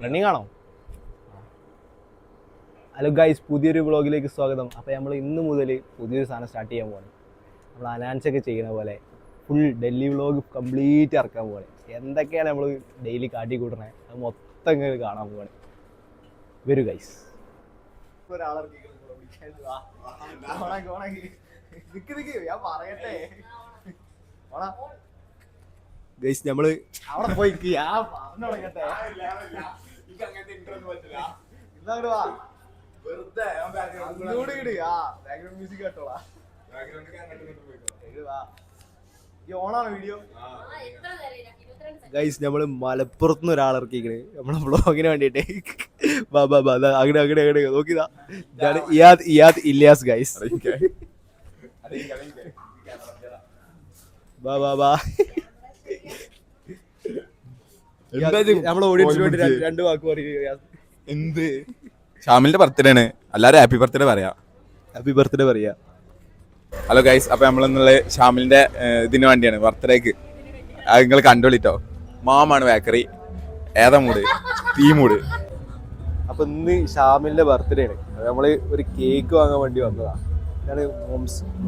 Running ആണോ? Hello guys, പുതിയൊരു വ്ളോഗിലേക്ക് സ്വാഗതം. അപ്പോൾ നമ്മൾ ഇന്ന് മുതൽ പുതിയൊരു സാധനം സ്റ്റാർട്ട് ചെയ്യാൻ പോവാണ്. നമ്മൾ അനാൻസൊക്കെ ചെയ്യുന്ന പോലെ ഫുൾ ഡൽഹി വ്ളോഗ് കംപ്ലീറ്റ് ഇറക്കാൻ പോവാണ്. എന്തൊക്കെയാണ് നമ്മൾ ഡെയിലി കാട്ടിക്കൂട്ടണേ അത് മൊത്തം ഇങ്ങനെ കാണാൻ പോവാണ്. വരൂ ഗൈസ്. ഗൈസ് നമ്മള് അവിടെ പോയി ഗൈസ് നമ്മള് മലപ്പുറത്തുനിന്ന് ഒരാളിറക്കിക്കണ് നമ്മളെ വ്ളോഗിന് വേണ്ടിട്ട്. അങ്ങനെ അങ്ങനെ അങ്ങനെ നോക്കിയതാ. ഇതാണ് ഇയാദ് ഇല്യാസ് ഗൈസ്. നമ്മളെ ഓഡിയൻസിന് വേണ്ടി രണ്ട് വാക്ക് പറയുക. എന്ത് ഷാമിലിന്റെ ബർത്ത്ഡേ ആണ്, എല്ലാരും ഹാപ്പി ബർത്ത്ഡേ പറയാ. ഹാപ്പി ബർത്ത്ഡേ പറയാ. ഹലോ ഗൈസ്, അപ്പൊ നമ്മളെന്നുള്ള ഷാമിലിന്റെ ഇതിന് വേണ്ടിയാണ്, ബർത്ത്ഡേക്ക്. അത് നിങ്ങൾ കണ്ടോളിട്ടോ. മാമാണ് ബേക്കറി. ഏതാ മൂഡ്? തീ മൂഡ്. അപ്പൊ ഇന്ന് ഷാമിലിന്റെ ബർത്ത്ഡേ ആണ്. നമ്മള് ഒരു കേക്ക് വാങ്ങാൻ വേണ്ടി വന്നതാ. ഞാന്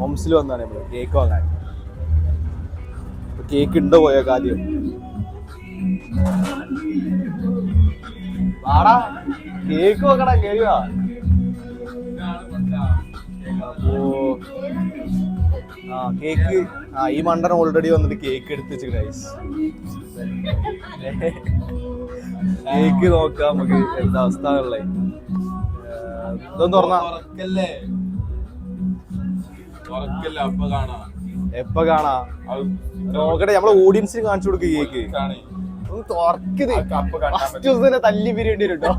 മോംസിൽ വന്നതാണ് നമ്മള് കേക്ക് വാങ്ങാൻ. കേക്ക് ഉണ്ടോ പോയോ ആദ്യം? വാടാ കേക്ക് നോക്കടാ, കേറിവാ. കേക്ക് ഈ മണ്ടൻ ഓൾറെഡി വന്നിട്ട് കേക്ക് എടുത്ത് വെച്ചു ഗൈസ്. കേക്ക് നോക്കാം നമുക്ക് എന്താ അവസ്ഥ ഉള്ളേ. ഇതൊന്നും തുറന്നാ എപ്പ കാണാ നോക്കട്ടെ. നമ്മളെ ഓഡിയൻസിന് കാണിച്ചു കൊടുക്കുക കേക്ക്. ഒന്ന് തുറക്കുന്നത് തല്ലി പിരിയേണ്ടി വരും കേട്ടോ.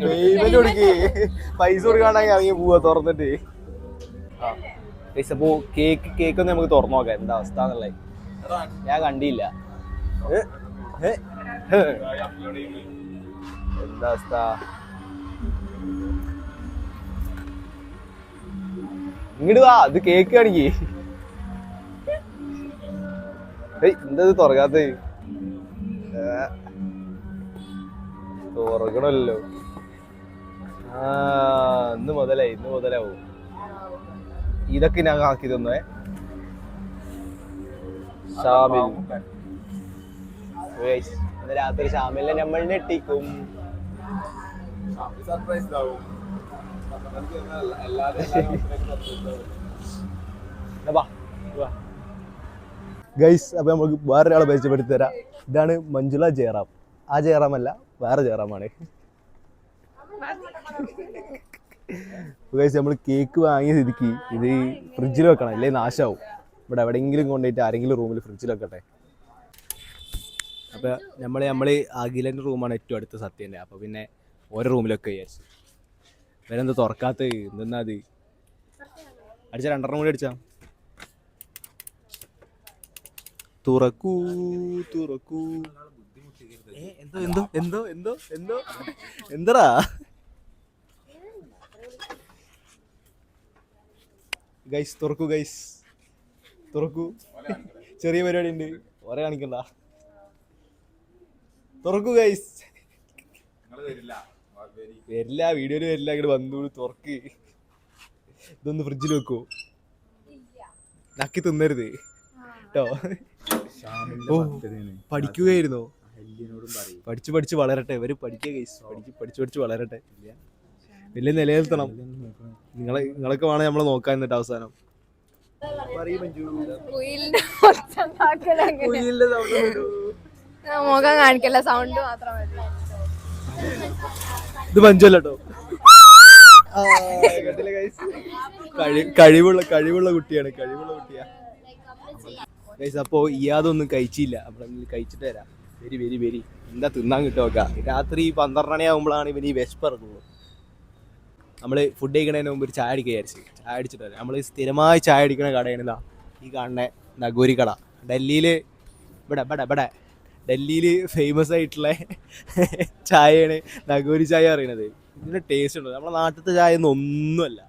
പേയ്മെന്റ് കൊടുക്കേ. പൈസ കൊടുക്കാണ്ടെങ്കിൽ ഇറങ്ങി പോവാ തുറന്നിട്ട്. അപ്പോ കേക്ക് ഒന്ന് നമുക്ക് തുറന്നു നോക്കാം എന്താ അവസ്ഥ എന്നുള്ളേ. ഞാൻ കണ്ടില്ല എന്താ അവസ്ഥ. ഇങ്ങോട്ട് വാ, ഇത് കേക്ക് കാണിക്കേ. എന്താ ഇത് തുറക്കാത്ത? തുറക്കണല്ലോ. ഇന്ന് മുതലാവും. ഇതൊക്കെ ഞാൻ ആക്കി തന്നേ. ഷാമിൽ ഇന്ന് രാത്രി ഷാമിലിനെ നമ്മൾ ഞെട്ടിക്കും. ഗൈസ്, അപ്പൊ നമുക്ക് വേറൊരാളെ പരിചയപ്പെടുത്തി തരാം. ഇതാണ് മഞ്ജുള ജയറാം. ആ ജയറാം അല്ല, വേറെ ജയറാമാണ്. ഗൈസ്, നമ്മൾ കേക്ക് വാങ്ങിയ സ്ഥിതിക്ക് ഇത് ഫ്രിഡ്ജിൽ വെക്കണം, അല്ലേ നാശാവും. ഇവിടെ എവിടെയെങ്കിലും കൊണ്ടുപോയിട്ട് ആരെങ്കിലും റൂമിൽ ഫ്രിഡ്ജിൽ വെക്കട്ടെ. അപ്പൊ നമ്മള് അഖിലന്റെ റൂമാണ് ഏറ്റവും അടുത്ത സത്യന്റെ. അപ്പൊ പിന്നെ ഓരോ റൂമിലൊക്കെ വിചാരിച്ചു. വേറെന്താ തുറക്കാത്ത? എന്തെന്നാ അത് അടിച്ച? രണ്ടെണ്ണം കൂടി അടിച്ചാ. തുറക്കൂ. എന്തോ എന്തടാ ഗൈസ്? തുറക്കൂ ഗൈസ്, തുറക്കൂ. ചെറിയ പരിപാടി ഉണ്ട്, ഓരോ കാണിക്കണ്ട. തുറക്കൂ ഗൈസ്. വരില്ല, വീഡിയോയിൽ വരില്ല. അങ്ങോട്ട് വന്നു തുറക്ക്. ഇതൊന്ന് ഫ്രിഡ്ജിൽ വെക്കൂ. നക്കി തിന്നരുത് കേട്ടോ. പഠിക്കുകയായിരുന്നോ? പഠിച്ച് വളരട്ടെ. ഇവര് പഠിക്കുക ഗൈസ്. പഠിച്ച് വളരട്ടെ. വലിയ നിലനിർത്തണം. നിങ്ങളൊക്കെ വേണം നമ്മളെ നോക്കാൻ. എന്നിട്ട് അവസാനം മുഖം കാണിക്കല്ല, സൗണ്ട് മാത്രം മതി. ഇത് മഞ്ജുല്ലോ. കഴിവുള്ള കുട്ടിയാണ്. അപ്പോ ഇയാതൊന്നും കഴിച്ചില്ല. നമ്മളെങ്കിലും കഴിച്ചിട്ട് തരാം. വെരി എന്താ തിന്നാൻ കിട്ടുമോക്ക. രാത്രി 12 മണിയാകുമ്പോഴാണ് ഇവന് ഈ വിശപ്പിറങ്ങുള്ളൂ. നമ്മള് ഫുഡ് കഴിക്കണതിന് മുമ്പ് ഒരു ചായ അടിക്കുക വിചാരിച്ച്. ചായ അടിച്ചിട്ട് വരാം. നമ്മൾ സ്ഥിരമായി ചായ അടിക്കുന്ന കടയാണ് ഈ കാണുന്ന നഗോരി കട. ഡൽഹിയില് ഇവിടെ ഡൽഹിയിൽ ഫേമസ് ആയിട്ടുള്ള ചായയാണ് നഗോരി ചായ അറിയണത്. ഇതിന്റെ ടേസ്റ്റ് ഉണ്ട്. നമ്മുടെ നാട്ടിലത്തെ ചായ ഒന്നും ഒന്നുമല്ല.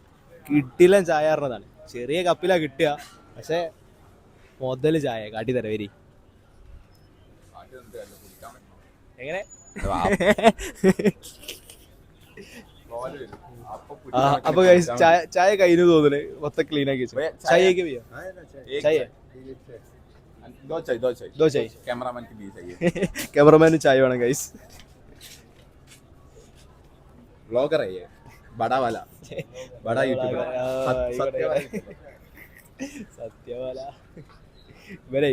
കിട്ടില്ല ചായ അറിഞ്ഞതാണ്. ചെറിയ കപ്പിലാണ് കിട്ടുക. പക്ഷെ മുതൽ ചായ കാട്ടിത്തരാം. വരി എങ്ങനെ അപ്പൊ guys, ചായ കഴിഞ്ഞു തോന്നുന്നു മൊത്തം ക്ലീൻ ആക്കി വെച്ചു ചായ ചായ दो चाय कैमरामैन की भी चाहिए कैमरामैन चाय വേണം ഗൈസ് ब्लॉगर है ये बड़ा वाला बड़ा यूट्यूबर സത്യവാല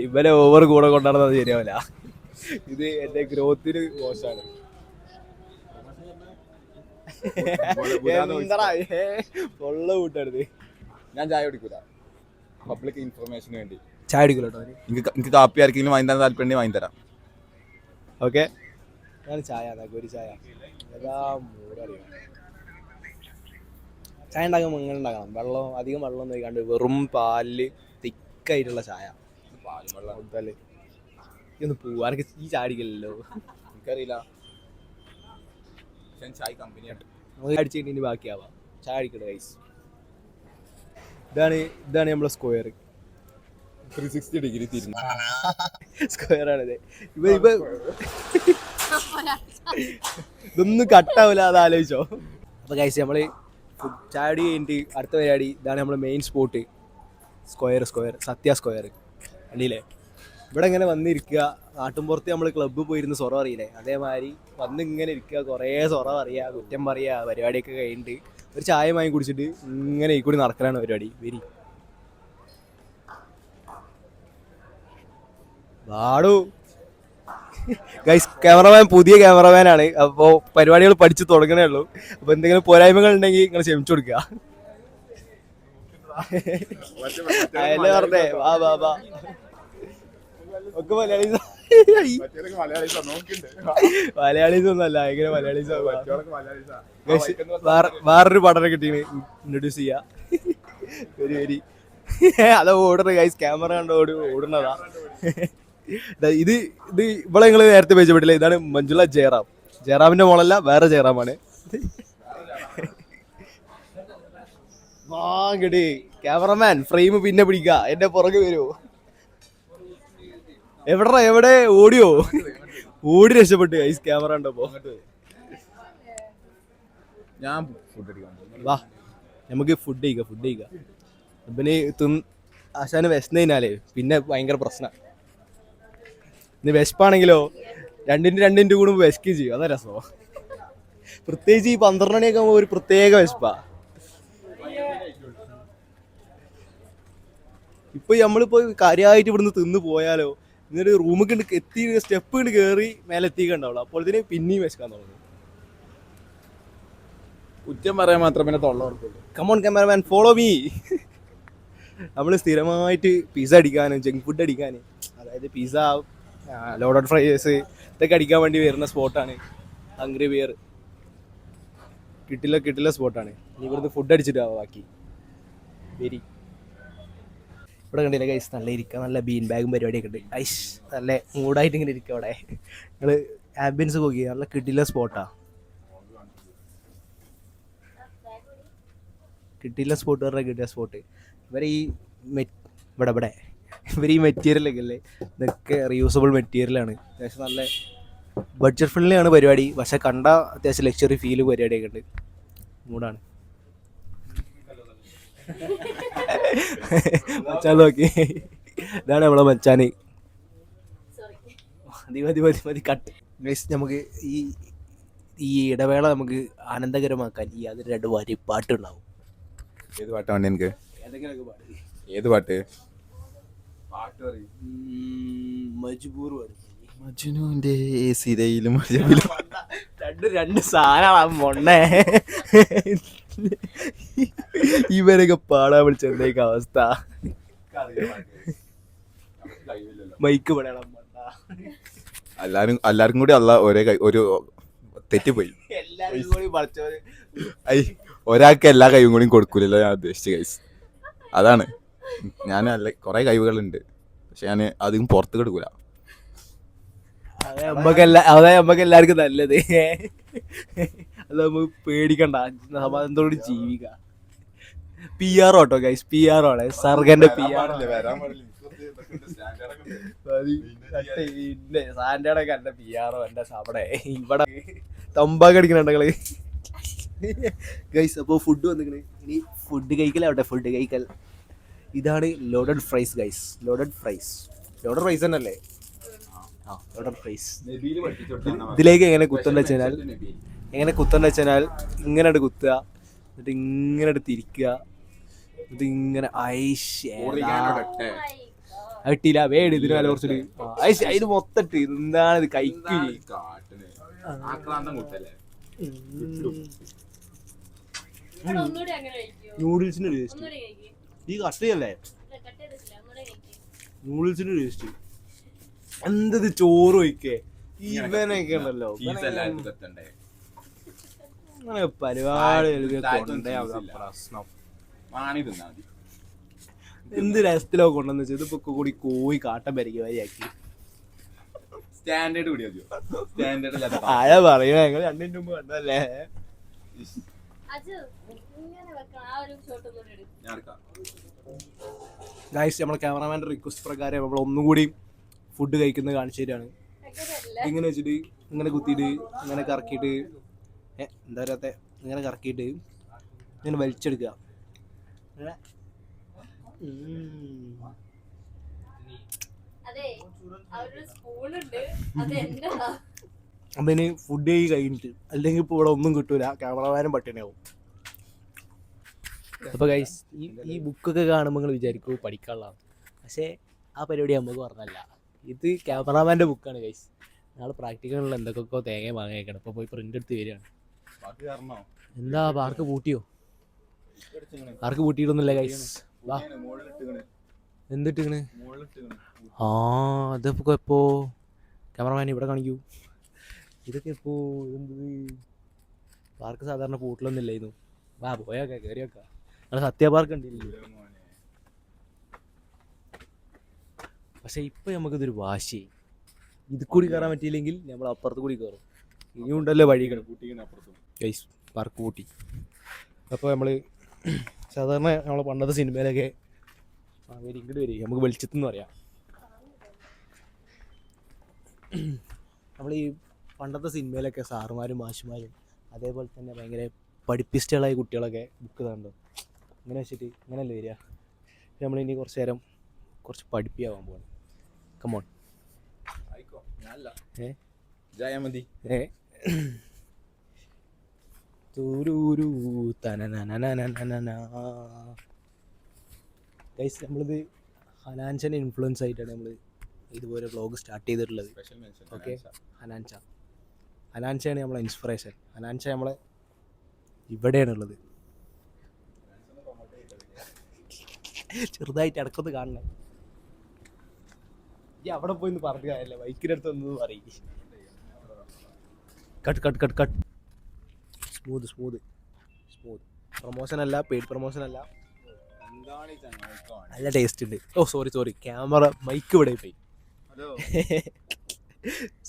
ഇവരെ ഓവർ കൂടെ കൊണ്ടാടുന്നത് ശരിയാവില്ല ഇത് എന്റെ ഗ്രോത്തിന് മോശമാണ് പൊള്ള കൂട്ടാണ് ഞാൻ ചായ കുടിക്കൂല പബ്ലിക് ഇൻഫർമേഷന് വേണ്ടി ചായ അടിക്കൂല കേട്ടോ എനിക്ക് കാപ്പി ആർക്കെങ്കിലും വാങ്ങി തരാൻ താല്പര്യം വാങ്ങി തരാം ഓക്കെ ഞാൻ ചായ ഒരു ചായ ഏതാ മൂടറിയാം ചായ ഉണ്ടാക്കുമ്പോൾ ഇങ്ങനെ ഉണ്ടാക്കണം വെള്ളം അധികം വെള്ളം ഒന്നും ഒഴിക്കാണ്ട് വെറും പാലില് തിക്കായിട്ടുള്ള ചായ കൊടുത്താല് ഇതൊന്ന് പോവാ എനിക്ക് ഈ ചായ അടിക്കില്ലല്ലോ എനിക്കറിയില്ല ചായ കമ്പനി അടിച്ചിട്ട് ഇനി ബാക്കിയാവാം ചായ അടിക്കട്ടെ ഗൈസ് ഇതാണ് നമ്മളെ സ്ക്വയർ 360 ഡിഗ്രി തിരിഞ്ഞു സ്ക്വയർ ആണിത് ഇതൊന്നും കട്ടാവില്ല അത് ആലോചിച്ചോ അപ്പൊ ഗൈസ് നമ്മള് ചായ അടി കഴിഞ്ഞിട്ട് അടുത്ത പരിപാടി ഇതാണ് നമ്മളെ മെയിൻ സ്പോട്ട് സ്ക്വയർ സത്യ സ്ക്വയർ അല്ലേ ഇവിടെ ഇങ്ങനെ വന്നിരിക്കുക നാട്ടുംപുറത്ത് നമ്മൾ ക്ലബ്ബിൽ പോയിരുന്ന് സൊറ അറിയില്ലേ അതേമാതിരി വന്ന് ഇങ്ങനെ ഇരിക്കുക കുറേ സൊറ പറയുക കുറ്റം പറയുക പരിപാടിയൊക്കെ കഴിഞ്ഞിട്ട് ഒരു ചായ വാങ്ങി കുടിച്ചിട്ട് ഇങ്ങനെ ഈ കൂടി നടക്കലാണ് പരിപാടി വരി വാടു ഗൈസ് ക്യാമറമാൻ പുതിയ ക്യാമറമാനാണ് അപ്പോൾ പരിപാടികൾ പഠിച്ചു തുടങ്ങണേ ഉള്ളൂ അപ്പോൾ എന്തെങ്കിലും പോരായ്മകൾ ഉണ്ടെങ്കിൽ നിങ്ങൾ ക്ഷമിച്ചു കൊടുക്കുക അയല്ലേ പറഞ്ഞേ വാ വാ വാ ഒക്കെ മലയാളീസ് ഒന്നല്ല എങ്ങനെ മലയാളീസ് വേറൊരു പഠനം കിട്ടീന് ഇൻട്രൊഡ്യൂസ് ചെയ്യാ വരി അത് ഓടുന്നത് ഗൈസ് ക്യാമറ കണ്ട് ഓടുന്നതാ ഇത് ഇവിടെ നിങ്ങൾ നേരത്തെ പരിചയപ്പെട്ടില്ല ഇതാണ് മഞ്ജുള ജയറാമിന്റെ മോളല്ല വേറെ ജയറാമാണ് വാങ്ങടി ക്യാമറമാൻ ഫ്രെയിം പിന്നെ പിടിക്ക എന്റെ പുറകെ വരുമോ എവിടെ ഓടി രക്ഷപ്പെട്ടു ഗൈസ് ക്യാമറ ഉണ്ടപ്പോ ഞാൻ ഫുഡ് വാ നമുക്ക് ഫുഡ് കഴിക്കാം ഇവന് ആശാന് വിശന്നതിനാലേ പിന്നെ ഭയങ്കര പ്രശ്നം ഇന്ന് വിശപ്പാണെങ്കിലോ രണ്ടിൻ്റെ കൂടെ വിശക്കുകയും ചെയ്യും അതാ രസമോ പ്രത്യേകിച്ച് ഈ 12 മണിയൊക്കെ ആകുമ്പോൾ ഒരു പ്രത്യേക വിശപ്പാ ഇപ്പൊ നമ്മളിപ്പോ കാര്യമായിട്ട് ഇവിടുന്ന് തിന്ന് പോയാലോ എന്നിട്ട് റൂമിൽ എത്തി സ്റ്റെപ്പ് കൊണ്ട് കയറി മേലെ എത്തിക്കണ്ടാവുള്ളൂ അപ്പോഴത്തേന് പിന്നെയും വിശക്കാൻ തുടങ്ങും കുറ്റം പറയാൻ മാത്രം പിന്നെ തൊള്ളവർക്കുള്ളൂ കമോൺ ക്യാമറമാൻ ഫോളോ മീ നമ്മൾ സ്ഥിരമായിട്ട് പിസ്സ അടിക്കാനും ജങ്ക് ഫുഡ് അടിക്കാനും അതായത് പിസ്സ ലോഡഡ് ഫ്രൈസ് ഇതൊക്കെ അടിക്കാൻ വേണ്ടി വരുന്ന സ്പോട്ടാണ് ഹംഗ്രി ബിയർ കിട്ടില്ല സ്പോട്ടാണ് ഇനി ഇവിടുന്ന് ഫുഡ് അടിച്ചിട്ടാവും ബാക്കി വെരി ഇവിടെ കണ്ടില്ല ഗൈസ് നല്ല ഇരിക്കുക നല്ല ബീൻ ബാഗും പരിപാടിയൊക്കെ ഉണ്ട് ഐസ് നല്ല മൂഡായിട്ട് ഇങ്ങനെ ഇരിക്കുക അവിടെ നിങ്ങൾ ആംബിയൻസ് നോക്കി നല്ല കിട്ടില്ല സ്പോട്ടാ കിട്ടില്ല സ്പോട്ട് പറഞ്ഞാൽ കിട്ടിയ സ്പോട്ട് ഇവർ ഈ ഇവർ ഈ മെറ്റീരിയലൊക്കെ അല്ലേ ഇതൊക്കെ റീയൂസബിൾ മെറ്റീരിയലാണ് അത്യാവശ്യം നല്ല ബഡ്ജറ്റ് ഫ്രണ്ട്ലി ആണ് പരിപാടി പക്ഷെ കണ്ട അത്യാവശ്യം ലക്ഷറി ഫീല് പരിപാടിയൊക്കെ ഉണ്ട് മൂടാണ് മച്ചാൻ നോക്കി ഇതാണ് നമ്മളെ മച്ചാന് മതി കട്ട് ഗൈസ് നമുക്ക് ഈ ഇടവേള നമുക്ക് ആനന്ദകരമാക്കാൻ ഈ അതിന് 2 വരി പാട്ടുണ്ടാവും ഏത് പാട്ടാ വേണ്ടി എനിക്ക് ഏതെങ്കിലുമൊക്കെ പാട്ട് ഏത് പാട്ട് മജ്ബൂർ മജ്നുവിന്റെ സിരയിലും രണ്ട് സാധനമാണ് മൊണ്ണേ ഇവരൊക്കെ പാടാൻ വിളിച്ച എന്തേക്ക് അവസ്ഥ മൈക്ക് പടയണം എല്ലാവർക്കും കൂടി അല്ല ഒരു തെറ്റിപ്പോയി എല്ലാവരും കൂടി പഠിച്ചവര് ഒരാൾക്ക് എല്ലാ കഴിവും കൂടിയും കൊടുക്കൂലല്ലോ ഞാൻ ഉദ്ദേശിച്ച കൈസ് അതാണ് ഞാൻ നല്ല കുറെ കഴിവുകളുണ്ട് പക്ഷെ ഞാൻ അധികം പുറത്ത് കൊടുക്കൂല അതെ നമ്മക്ക് എല്ലാവർക്കും നല്ലത് അത് നമുക്ക് പേടിക്കണ്ട സമാധാനത്തോട് ജീവിക്കാം PR ഓട്ടോ ഗൈസ് PR ആണ് സർഗന്റെ PR സാന്റേടൊക്കെ എന്റെ പിയാറോ എന്റെ അവിടെ ഇവിടെ തമ്പാക്ക് അടിക്കണുണ്ടെങ്കില് ഗൈസ്. അപ്പോൾ ഫുഡ് വന്നിക്കണ്, ഇനി ഫുഡ് കഴിക്കലാവട്ടെ. ഫുഡ് കഴിക്കൽ ഇതാണ് loaded fries guys. Loaded fries തന്നെയല്ലേ? ആ, ലോഡഡ് ഫ്രൈസ്. ഇതിലേക്ക് എങ്ങനെ കുത്തണ്ട വെച്ചാൽ ഇങ്ങനെ കുത്തുക, എന്നിട്ട് ഇങ്ങനെ തിരിക്കുക, എന്നിട്ട് ഇങ്ങനെ കിട്ടിയില്ല വേട് ഇതിന് വില കുറച്ചിട്ട് അതിന് മൊത്തം ഇട്ട് എന്താണ് ഇത് കഴിക്കില്ലേ? നൂഡിൽസിന്റെ ടേസ്റ്റ് ഈ കട്ടയല്ലേ? നൂഡിൽസിന്റെ ടേസ്റ്റ് എന്തത് ചോറ് വയ്ക്കേ ഇവനൊക്കെ ഉണ്ടല്ലോ അങ്ങനെ പരിപാടി പ്രശ്നം. എന്ത് രസത്തിലോ കൊണ്ടെന്ന് വെച്ചാൽ ഇതിപ്പോ കൂടി കോഴി കാട്ടം പരിക്ക് വരിയാക്കി ആഴ പറയുക ഞങ്ങൾ രണ്ടിന്റെ മുമ്പ് കണ്ടല്ലേ. ഗൈസ്, നമ്മുടെ ക്യാമറാമാൻ്റെ റിക്വസ്റ്റ് പ്രകാരം നമ്മൾ ഒന്നും കൂടി ഫുഡ് കഴിക്കുന്നത് കാണിച്ചു തരാണ്. ഇങ്ങനെ വെച്ചിട്ട് ഇങ്ങനെ കുത്തിയിട്ട് ഇങ്ങനെ കറക്കിയിട്ട് എന്താ പറയാത്ത ഇങ്ങനെ കറക്കിയിട്ട് ഇങ്ങനെ വലിച്ചെടുക്കുക. അപ്പം ഇനി ഫുഡ് കഴിഞ്ഞിട്ട് അല്ലെങ്കിൽ ഇപ്പോൾ ഇവിടെ ഒന്നും കിട്ടൂല, ക്യാമറമാനും പട്ടിണിയാവും. അപ്പോൾ ഗൈസ്, ഈ ബുക്കൊക്കെ കാണുമ്പോൾ നിങ്ങൾ വിചാരിക്കും പഠിക്കാനുള്ളതാണ്, പക്ഷേ ആ പരിപാടി നമുക്ക് പറഞ്ഞല്ല. ഇത് ക്യാമറാമാൻ്റെ ബുക്കാണ് ഗൈസ്. നാളെ പ്രാക്ടിക്കലുള്ള എന്തൊക്കെയൊക്കെ തേങ്ങ വാങ്ങിയേക്കണം. ഇപ്പോൾ പോയി പ്രിൻ്റ് എടുത്ത് വരികയാണ്. എന്താ പാർക്ക് പൂട്ടിയോ? പാർക്ക് പൂട്ടിയിട്ടൊന്നുമില്ല ഗൈസ്. വാ, എന്തിട്ടിക്കണ്? ആ, ഇതൊക്കെ എപ്പോ ക്യാമറമാൻ ഇവിടെ കാണിക്കൂ. ഇതൊക്കെ എപ്പോ എന്തത്? പാർക്ക് സാധാരണ പൂട്ടിലൊന്നും ഇല്ലായിരുന്നു. വാ പോയാക്കാ, കയറി വെക്കാം. അവിടെ സത്യ പാർക്ക് ഉണ്ടല്ലോ. പക്ഷെ ഇപ്പൊ നമുക്കിതൊരു വാശി. ഇത് കൂടി കയറാൻ പറ്റിയില്ലെങ്കിൽ നമ്മൾ അപ്പുറത്ത് കൂടി കയറും. ഇനിയും ഉണ്ടല്ലോ വഴികൾ. ഗൈസ്, പാർക്ക് പൂട്ടി. അപ്പോൾ നമ്മൾ സാധാരണ നമ്മളെ പണ്ടത്തെ സിനിമയിലൊക്കെ ഇങ്ങോട്ട് വരും, നമുക്ക് വെളിച്ചത്തെന്ന് പറയാം. നമ്മൾ ഈ പണ്ടത്തെ സിനിമയിലൊക്കെ സാറുമാരും മാഷുമാരും അതേപോലെ തന്നെ ഭയങ്കര പഠിപ്പിസ്റ്റുകളായ കുട്ടികളൊക്കെ ബുക്ക് തണ്ടോ ഇങ്ങനെ വെച്ചിട്ട് ഇങ്ങനെയല്ലേ വരിക. നമ്മളിനി കുറച്ച് നേരം കുറച്ച് പഠിപ്പിയാവാൻ പോകണം. കമോൺ. ഗൈസ്, നമ്മളിത് ഹനാൻഷനെ ഇൻഫ്ലുവൻസ് ആയിട്ടാണ് നമ്മൾ ഇതുപോലെ വ്ളോഗ് സ്റ്റാർട്ട് ചെയ്തിട്ടുള്ളത്. ഓക്കെ, ഹനാൻഷയാണ് നമ്മളെ ഇൻസ്പിറേഷൻ. ഹനാൻഷ നമ്മളെ ഇവിടെയാണുള്ളത്. ചെറുതായിട്ട് ഇടക്കൊന്ന് കാണണം. ഈ അവിടെ പോയി പറഞ്ഞു കാര്യമല്ല, ബൈക്കിനടുത്ത് ഒന്നും പറയും. കട്ട് സ്മൂത്ത് പ്രൊമോഷൻ അല്ല, പെയ്ഡ് പ്രൊമോഷൻ അല്ല, നല്ല ടേസ്റ്റ് ഉണ്ട്. ഓ സോറി, ക്യാമറ മൈക്ക് ഇവിടെ പോയി.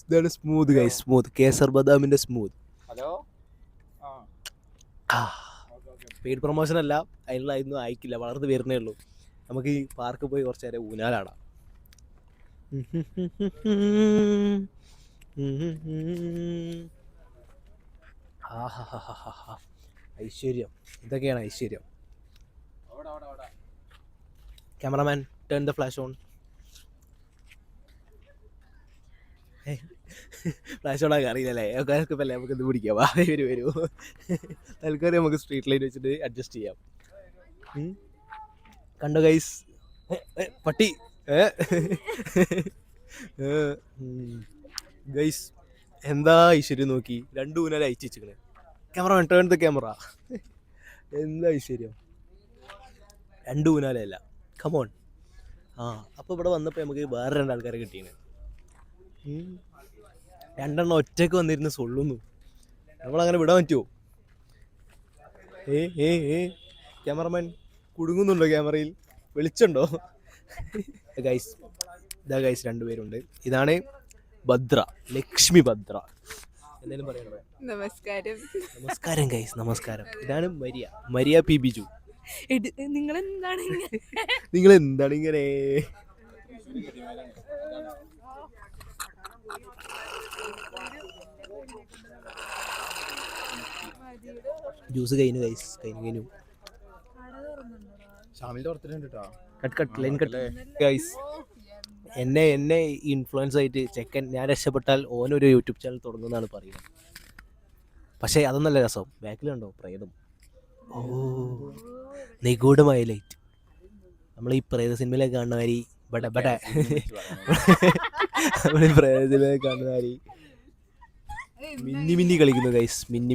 ഇതാണ് സ്മൂത്ത് ഗൈസ്, സ്മൂത്ത് കേസർ ബദാമിന്റെ സ്മൂത്ത്. പെയ്ഡ് പ്രൊമോഷൻ അല്ല, അതിനുള്ള ഇതൊന്നും അയക്കില്ല, വളർന്ന് വരുന്നേ ഉള്ളൂ. നമുക്ക് ഈ പാർക്ക് പോയി കുറച്ച് നേരം ഊനാലാടാം. ഐശ്വര്യം, ഇതൊക്കെയാണ് ഐശ്വര്യം. Cameraman, turn the flash on. Flash on ആക്കാൻ അറിയില്ലല്ലേ? അല്ലേ, നമുക്ക് ഇത് പിടിക്കാം. വരൂ തൽക്കാലം നമുക്ക് സ്ട്രീറ്റ് ലൈറ്റ് വെച്ചിട്ട് അഡ്ജസ്റ്റ് ചെയ്യാം. കണ്ടോ ഗൈസ്, പട്ടി ഗൈസ്, എന്താ ഐശ്വര്യം നോക്കി, 2 ഊനാല് അയച്ചു വെച്ചിക്കണേ. Camera turn the camera. എന്താ ഐശ്വര്യം, 2 ഊനാലല്ല, കമോൺ. അപ്പോൾ ഇവിടെ വന്നപ്പോൾ നമുക്ക് വേറെ 2 ആൾക്കാരെ കിട്ടിയാണ്. 2 എണ്ണം ഒറ്റയ്ക്ക് വന്നിരുന്ന് സൊള്ളുന്നു. നമ്മളങ്ങനെ വിടാൻ പറ്റുമോ? ക്യാമറമാൻ കുടുങ്ങുന്നുണ്ടോ? ക്യാമറയിൽ വെളിച്ചുണ്ടോ? ഗൈസ്, ഇതാ ഗൈസ്, 2 പേരുണ്ട്. ഇതാണ് ഭദ്ര, ലക്ഷ്മി ഭദ്ര. എന്തായാലും പറയണോ? നമസ്കാരം ഗൈസ്, നമസ്കാരം. ഇതാണ് മരിയ പി ബിജു. നിങ്ങൾ എന്താണ് ഇങ്ങനെ? ജ്യൂസ് കഴിഞ്ഞു ഗൈസ്, കഴിഞ്ഞു. ഷാമിലിന്റെ ബർത്ത്ഡേ ഉണ്ട് കേട്ടോ. Cut line cut guys. എന്നെ ഇൻഫ്ലുവൻസ് ആയിട്ട് ചെക്കൻ ഞാൻ രക്ഷപ്പെട്ടാൽ ഓനൊരു യൂട്യൂബ് ചാനൽ തുടങ്ങുന്നതാണ് പറയുന്നത്. പക്ഷേ അതൊന്നല്ല രസം, ബാക്കിലുണ്ടോ പ്രേതം. ഓ, നിഗൂഢമായ ലൈറ്റ്. നമ്മൾ ഈ പ്രേത സിനിമയിലൊക്കെ കാണുന്ന മാതിരി നമ്മൾ ഈ പ്രേത സിനിമയിലൊക്കെ കാണുന്ന മാതിരി മിന്നി കളിക്കുന്നു ഗൈസ്. മിന്നി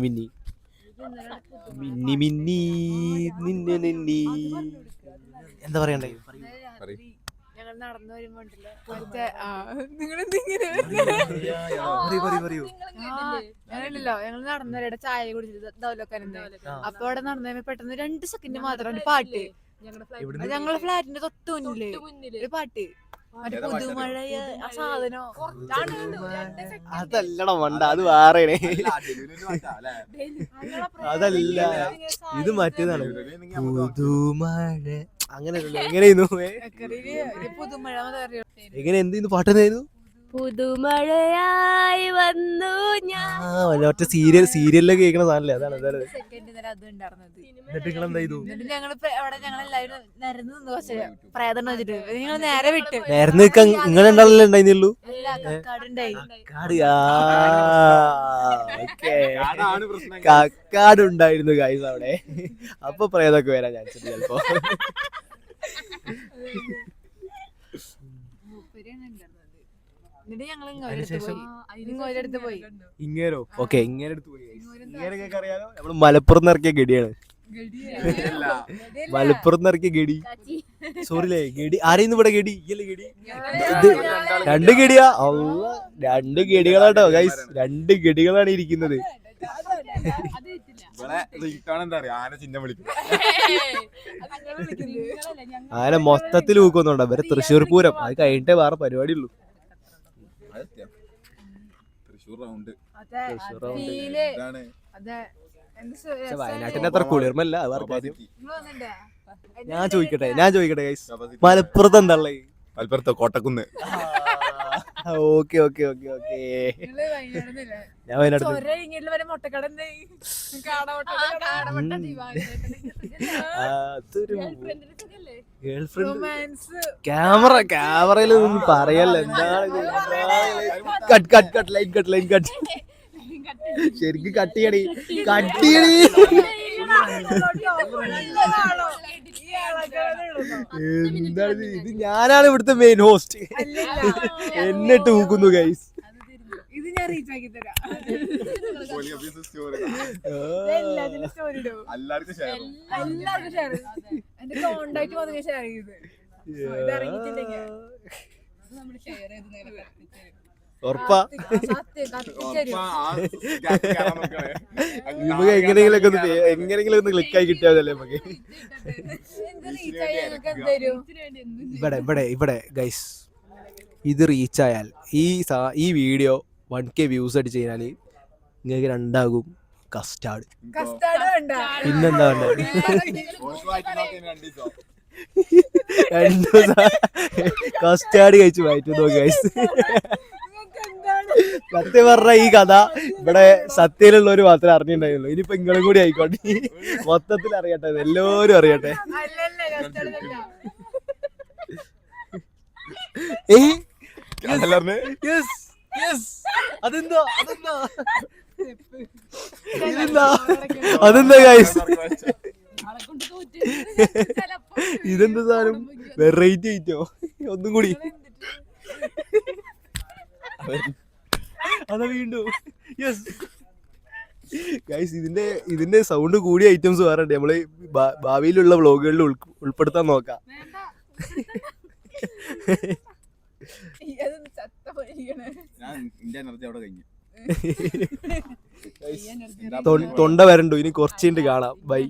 നിന്നി എന്താ പറയണ്ടേ? ഞങ്ങൾ നടന്നു വരുമ്പോണ്ടല്ലോ ഞങ്ങളില്ലല്ലോ, ഞങ്ങൾ നടന്നു വരെ ചായ കുടിച്ചിട്ട് അപ്പൊ അവിടെ നടന്നു പെട്ടെന്ന് 2 സെക്കൻഡ് മാത്രം ഒരു പാട്ട് ഞങ്ങളെ ഫ്ലാറ്റിന്റെ തൊട്ട് മുന്നില് ഒരു പാട്ട്, മറ്റേ പുതുമഴയ ആ സാധനോ. അതല്ലടാ മണ്ട, അത് വേറെ. അതല്ല, ഇത് മറ്റേതാണ്. പുതുമഴ അങ്ങനെ എങ്ങനെയായിരുന്നു? പുതുമഴ എങ്ങനെ എന്തെയ്യുന്നു പാട്ട്? എന്തായിരുന്നു? പുതുമഴയായി വന്നു ഞാൻ. ഒറ്റ സീരിയലിലൊക്കെ കേൾക്കണ സാധനല്ലേ? അതാണ്. എന്നിട്ട് നിങ്ങൾ എന്താ ചെയ്തു? ഞങ്ങളെല്ലാവരും നിരന്ന് നിന്ന് കുറച്ച് പ്രേതം വെച്ചിട്ട് നിങ്ങൾ നേരെ വിട്ട് നേരം നിൽക്കാൻ നിങ്ങൾ ഉണ്ടാവില്ലേ ഉണ്ടായിരുന്നുള്ളൂ? കക്കാടുണ്ടായിരുന്നു ഗൈസ് അവിടെ. അപ്പൊ പ്രേതൊക്കെ വരാൻ ചാൻസ് ഉണ്ട് ചിലപ്പോ. ഇങ്ങേരോ? ഓക്കെ, ഇങ്ങേരടുത്ത് പോയി. ഇങ്ങേരൊക്കെ അറിയാലോ, നമ്മള് മലപ്പുറത്ത് ഇറക്കിയ ഗഡിയാണ്. മലപ്പുറത്ത് ഇറക്കിയ ഗഡി. സോറില്ലേ, ഗഡി ആരെയും ഇവിടെ ഗഡി ഇയല്ലേ? ഗഡി ഇത് 2 ഗഡിയാ? 2 ഗഡികളാട്ടോ ഗൈസ്, 2 ഗഡികളാണ് ഇരിക്കുന്നത്. ആന മൊത്തത്തിൽ ഊക്കൊന്നുണ്ടോ? ഇവരെ തൃശ്ശൂർ പൂരം അത് കഴിഞ്ഞിട്ടേ വേറെ പരിപാടി ഉള്ളൂ. വയനാട്ടിന്റെ അത്ര കുളിർമല്ല. ഞാൻ ചോദിക്കട്ടെ ഗൈസ്, മലപ്പുറത്ത് എന്താ ഉള്ളത്? മലപ്പുറത്ത് കോട്ടക്കുന്ന്. ഓക്കെ ഞാൻ വയനാട്. ക്യാമറയിൽ ഒന്നും പറയല്ല. എന്താണ് ലൈൻ കട്ട് ശരിക്കും കട്ടിയടി. എന്താണ് ഇത്? ഞാനാണ് ഇവിടുത്തെ മെയിൻ ഹോസ്റ്റ്. എന്നെ തൂക്കുന്നു ഗൈസ്. ഇത് ഞാൻ റീച്ച് ആക്കി തരാം. എല്ലാവർക്കും ഷെയർ. എന്റെ കോണ്ടാക്ട് വന്നു ഷെയർ ചെയ്ത് ഇറങ്ങിയിട്ടില്ലെങ്കിൽ ഉറപ്പാ? നമുക്ക് എങ്ങനെയെങ്കിലും ഒന്ന് ക്ലിക്കായി കിട്ടിയാതല്ലേ നമുക്ക്. ഇവിടെ ഗൈസ്, ഇത് റീച്ചായാൽ ഈ വീഡിയോ 1K വ്യൂസ് അടിച്ച് കഴിഞ്ഞാല് നിങ്ങൾക്ക് രണ്ടാകും കസ്റ്റാർഡ്. പിന്നെന്താ വേണ്ടത്? 2 ദിവസം കസ്റ്റാർഡ് കഴിച്ചു വായിച്ചു ഗൈസ്. സത്യം പറഞ്ഞ ഈ കഥ ഇവിടെ സത്യയിലുള്ളവര് മാത്രമേ അറിഞ്ഞിട്ടുണ്ടായിരുന്നുള്ളൂ. ഇനിയിപ്പോ നിങ്ങളും കൂടി ആയിക്കോട്ടെ, മൊത്തത്തിൽ അറിയട്ടെ, എല്ലാവരും അറിയട്ടെ. അതെന്താ ഗൈസ്? ഇതെന്താ സാധനം? വെറൈറ്റി ആയിട്ടോ ഒന്നും കൂടി. അതാ വീണ്ടും ഗൈസ്, ഇതിന്റെ സൗണ്ട് കൂടിയ ഐറ്റംസ് വേറെ ഉണ്ട്. നമ്മള് ഭാവിയിലുള്ള വ്ളോഗുകളിൽ ഉൾപ്പെടുത്താൻ നോക്കാം. തൊണ്ട വരണ്ടു, ഇനി കുറച്ചുണ്ട് കാണാം. Bye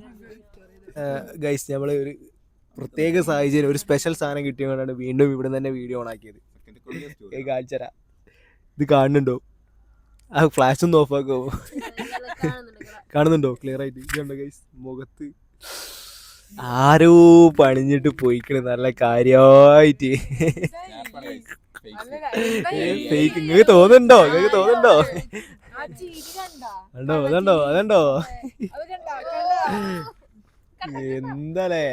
guys. നമ്മള് ഒരു പ്രത്യേക സാഹചര്യം, ഒരു സ്പെഷ്യൽ സാധനം കിട്ടിയോണ്ടാണ് വീണ്ടും ഇവിടെ തന്നെ വീഡിയോ ഓൺ ആക്കിയത്. കാണിച്ചരാ. ഇത് കാണുന്നുണ്ടോ? ആ ഫ്ലാഷ് ഒന്ന് ഓഫ് ആക്കോ? കാണുന്നുണ്ടോ ക്ലിയർ ആയിട്ട്? ഇതുണ്ടോ ഗൈസ് മുഖത്ത്? ആരോ പണിഞ്ഞിട്ട് പോയിക്കണ് നല്ല കാര്യായിട്ട്. ഫേക്ക് നിങ്ങൾക്ക് തോന്നുന്നുണ്ടോ? അതുണ്ടോ എന്താലേ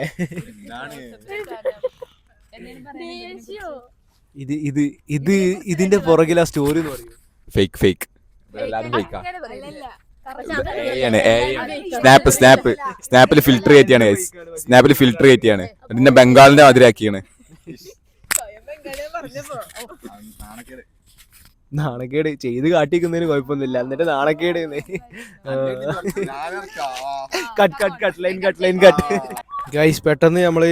ഇതിന്റെ പുറകിലാ സ്റ്റോറി എന്ന് പറയും. ഫേക്ക് എല്ലാരും ഫേക്കാ. സ്നാപ്പിൽ ഫിൽറ്റർ കയറ്റിയാണ് ഗൈസ്. സ്നാപ്പിൽ ഫിൽറ്റർ കയറ്റിയാണ്. ഇതിന്റെ ബംഗാളിന്റെ മാതിരിയാക്കിയാണ്. നാണക്കേട് ചെയ്ത് കാട്ടിക്കുന്നതിന് കുഴപ്പമൊന്നുമില്ല, എന്നിട്ട് നാണക്കേട്. ഗൈസ് പെട്ടെന്ന് നമ്മള്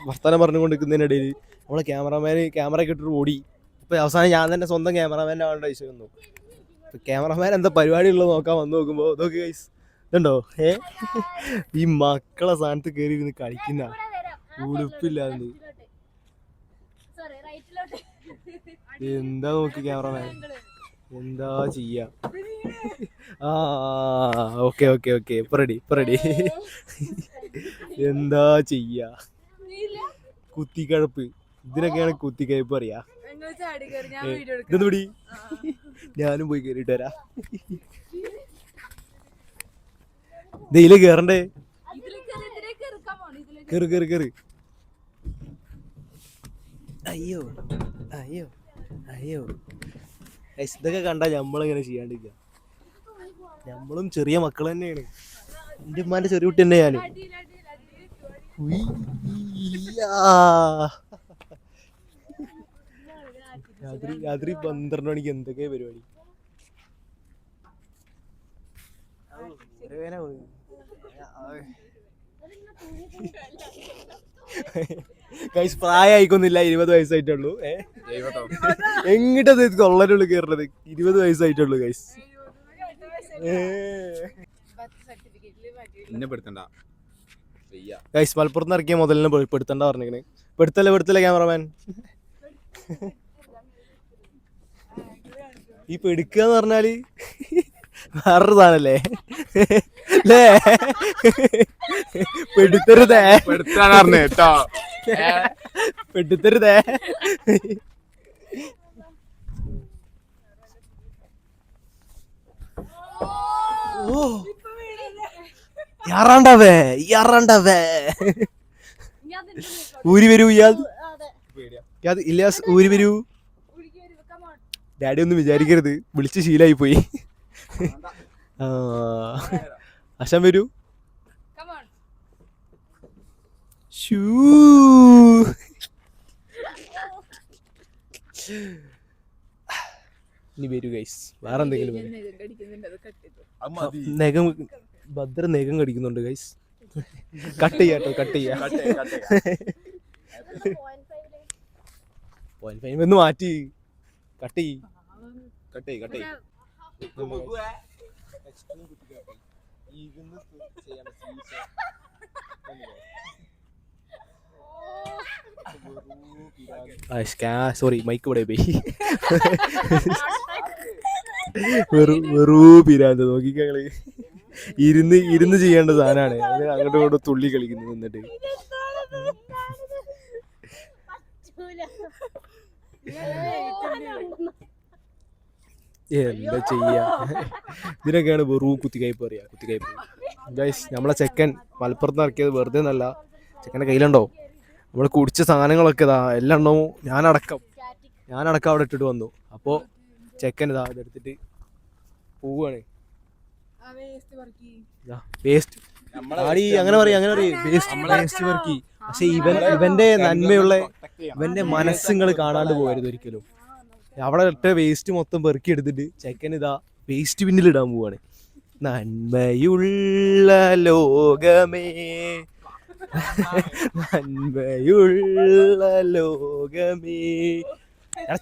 വർത്തമാനം പറഞ്ഞുകൊണ്ടിരിക്കുന്നതിനിടയിൽ നമ്മളെ ക്യാമറ ഇട്ടിട്ട് ഓടി. ഇപ്പൊ അവസാനം ഞാൻ തന്നെ സ്വന്തം ക്യാമറമാൻ്റെ ആളുടെ ആവശ്യം വന്നു. ക്യാമറമാൻ എന്താ പരിപാടി ഉള്ളത് നോക്കാൻ വന്ന് നോക്കുമ്പോ നോക്കി ഗൈസ് ഇതുണ്ടോ, ഈ മക്കളെ സ്ഥാനത്ത് കയറി ഇരുന്ന് കളിക്കുന്ന ഉടുപ്പില്ലാന്ന്. എന്താ നോക്കി ക്യാമറമാൻ എന്താ ചെയ്യാ. ഓക്കെ ഇപ്പൊ റെഡി. എന്താ ചെയ്യാ, കുത്തിക്കഴപ്പ്. ഇതിനൊക്കെയാണ് കുത്തിക്കഴപ്പ് അറിയാ. ഇതൊന്നുകൂടി ഞാനും പോയി കേറിട്ട് വരാ. ഇതില് കേറണ്ടേ? കേറ്. അയ്യോ ഇതൊക്കെ കണ്ടാ നമ്മളിങ്ങനെ ചെയ്യാണ്ടിരിക്ക. നമ്മളും ചെറിയ മക്കൾ തന്നെയാണ്. എന്റെ ഉമ്മാന്റെ ചെറിയ കുട്ടി തന്നെ ഞാനും. രാത്രി 12 മണിക്ക് എന്തൊക്കെയാ പരിപാടി. ഗൈസ് പ്രായമായിക്കൊന്നില്ല, 20 വയസ്സായിട്ടുള്ളൂ. എങ്ങിട്ടത് കൊള്ളനുള്ളിൽ കയറുന്നത്? 20 വയസ്സായിട്ടുള്ളൂ ഗൈസ്. ഗൈസ് മലപ്പുറത്ത് ഇറക്കിയ മുതലിനെ പെടുത്തണ്ട പറഞ്ഞിരിക്കണേ. പെടുത്തല്ലേ ക്യാമറമാൻ. ഈ പെടുക്കുക എന്ന് പറഞ്ഞാല് വേറൊരു സാധനല്ലേ അല്ലേ? പെടുത്തരുതേ. യാറാണ്ടവേ ഊരി വരൂ. ഇല്ലാസ് ഊരി വരൂ. ഡാഡി ഒന്നും വിചാരിക്കരുത്, വിളിച്ച് ശീലായി പോയി. അശം വരൂ. ഇനി വരൂ ഗൈസ്. വേറെ എന്തെങ്കിലും നഖം ഭദ്ര നഖം കടിക്കുന്നുണ്ട് ഗൈസ്. കട്ട് ചെയ്യാട്ടോ. 0.5 എന്ന് മാറ്റി കട്ട് ചെയ്യ്. സോറി മൈക്ക് ഇവിടെ പോയി. വെറൂ പിരാന്ത് നോക്കിക്കള്. ഇരുന്ന് ചെയ്യേണ്ട സാധനമാണ്. അത് അങ്ങോട്ടും ഇങ്ങോട്ടും തുള്ളി കളിക്കുന്നു എന്നിട്ട്. എന്താ ചെയ്യാ, ഇതിനൊക്കെയാണ് വെറും കുത്തിക്കയ്പ് പറയാ. ഗൈസ് നമ്മളെ ചെക്കൻ മലപ്പുറത്ത് ഇറക്കിയത് വെറുതെ നല്ല. ചെക്കൻ്റെ കയ്യിലുണ്ടോ നമ്മൾ കുടിച്ച സാധനങ്ങളൊക്കെ ഇതാ എല്ലാം ഉണ്ടാവും. ഞാനടക്കം അവിടെ ഇട്ടിട്ട് വന്നു. അപ്പോൾ ചെക്കൻ ഇതാ ഇതെടുത്തിട്ട് പോവുകയാണ്. വേസ്റ്റ് അങ്ങനെ പറയും വേസ്റ്റ് വർക്കി. പക്ഷെ ഇവന്റെ നന്മയുള്ള ഇവന്റെ മനസ്സുകൾ കാണാണ്ട് പോകരുത് ഒരിക്കലും. അവിടെ ഇട്ട വേസ്റ്റ് മൊത്തം പെറുക്കി എടുത്തിട്ട് ചെക്കൻ ഇതാ വേസ്റ്റ് ബിന്നിൽ ഇടാൻ പോവാണ്. നന്മയുള്ള ലോകമേ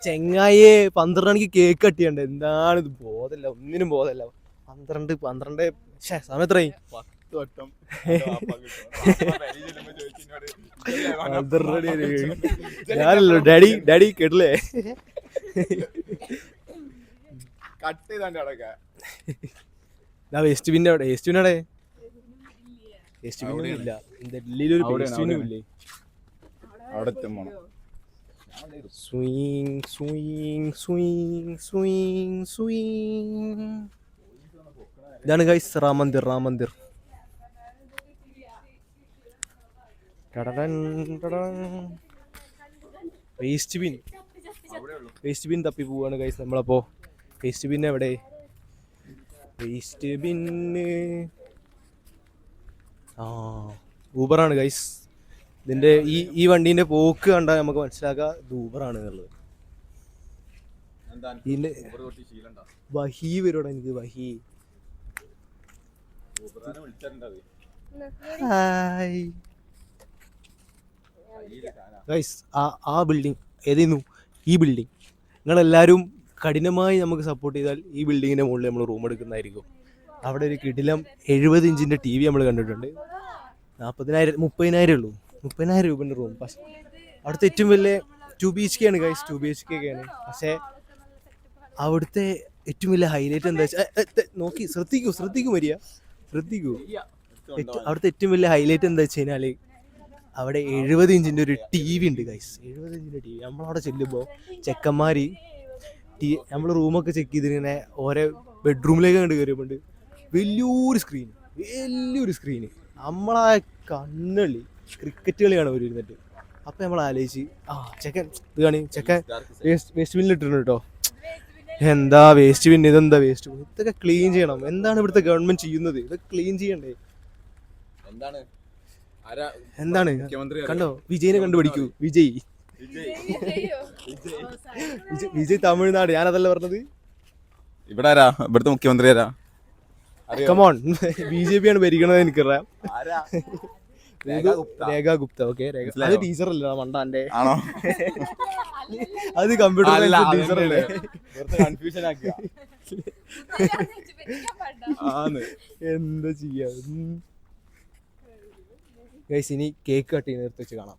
ചെങ്ങായെ 12 മണിക്ക് കേക്ക് കട്ടിയുണ്ട്. എന്താണ് ഇത്? ബോധമില്ല, ഒന്നിനും ബോധമില്ല. 12 സമയത്രേ 10 വട്ടം. ഞാനല്ലോ ഡാഡി കേട്ടില്ലേ? വേസ്റ്റ് ബിന്നവിടെ വേസ്റ്റ് ബിന്നൊന്നും ഇല്ല. ഡൽഹിയിലൊരു വേസ്റ്റ് ബിന്നും ഇല്ലേ? അവിടെ എത്തും പോണം. Swing swing swing swing swing. ഇതാണ് guys Ram Mandir. Waste bin തപ്പി പോവാണ് ഗൈസ് നമ്മളപ്പോ. വേസ്റ്റ് ബിൻ എവിടെ? വേസ്റ്റ് ബിന്ന് ഊബറാണ് ഗൈസ്. ഇതിന്റെ ഈ വണ്ടീന്റെ പോക്ക് കണ്ടാൽ നമുക്ക് മനസ്സിലാക്കാം ഇത് ഊബറാണ് എന്നുള്ളത്. ഇതിന്റെ വഹി വരോടാ എനിക്ക് വഹി. ഹായ് ഗൈസ്, ആ ബിൽഡിംഗ് ഏതായിരുന്നു? ഈ ബിൽഡിംഗ്. നിങ്ങളെല്ലാവരും കഠിനമായി നമുക്ക് സപ്പോർട്ട് ചെയ്താൽ ഈ ബിൽഡിങ്ങിന്റെ മുകളിൽ നമ്മൾ റൂം എടുക്കുന്നതായിരിക്കും. അവിടെ ഒരു കിടിലം 70 ഇഞ്ചിന്റെ TV നമ്മൾ കണ്ടിട്ടുണ്ട്. 40,000 30,000 ഉള്ളൂ. 30,000 രൂപന്റെ റൂം. പക്ഷേ അവിടുത്തെ ഏറ്റവും വലിയ 2 BHK ആണ് ഗൈസ്. 2 BHK ഒക്കെയാണ്. പക്ഷേ അവിടുത്തെ ഏറ്റവും വലിയ ഹൈലൈറ്റ് എന്താ വെച്ചാൽ നോക്കി ശ്രദ്ധിക്കൂ മരിയ ശ്രദ്ധിക്കൂ. അവിടുത്തെ ഏറ്റവും വലിയ ഹൈലൈറ്റ് എന്താ വെച്ച് കഴിഞ്ഞാൽ അവിടെ 70 ഇഞ്ചിന്റെ ഒരു TV ഉണ്ട് ഗൈസ്. 70 ഇഞ്ചിന്റെ TV. നമ്മളവിടെ ചെല്ലുമ്പോൾ ചെക്കന്മാര് നമ്മൾ റൂമൊക്കെ ചെക്ക് ചെയ്തിങ്ങനെ ഓരോ ബെഡ്റൂമിലേക്ക് കണ്ട് കയറിയപ്പോണ്ട് വലിയൊരു സ്ക്രീന് നമ്മളാ കണ്ണള്ളി ക്രിക്കറ്റ് കളിയാണ് അവർ ഇരുന്നിട്ട്. അപ്പം നമ്മൾ ആലോചിച്ച് ചെക്കൻ ഇത് കാണി ചെക്കൻ വേസ്റ്റ് ബിന്നിൽ ഇട്ടിട്ടുണ്ട് കേട്ടോ. എന്താ വേസ്റ്റ് ബിൻ, ഇതെന്താ വേസ്റ്റ് ബിൻ? ഇതൊക്കെ ക്ലീൻ ചെയ്യണം. എന്താണ് ഇവിടുത്തെ ഗവൺമെന്റ് ചെയ്യുന്നത്? ഇതൊക്കെ ക്ലീൻ ചെയ്യണ്ടേ? എന്താണ് കണ്ടോ? വിജയിനെ കണ്ടുപിടിക്കൂ. വിജയ് തമിഴ്നാട്. ഞാനതല്ല പറഞ്ഞത്. ഇവിടെ ആരാ? ഇവിടുത്തെ മുഖ്യമന്ത്രി ആരാ? കമോൺ, BJP ആണ് ഭരിക്കണത്. എനിക്കറിയാം. രേഖ ഗുപ്ത. ഓക്കെ, അത് ടീച്ചറല്ല മണ്ടാന്റെ. ആണോ? അത് കമ്പ്യൂട്ടർ ടീച്ചറല്ലേ? കൺഫ്യൂഷൻ ആക്കിയ എന്താ ചെയ്യാ ഗൈസ്. ഇനി കേക്ക് കട്ട് ചെയ്യുന്ന നിർത്തി വെച്ച് കാണാം.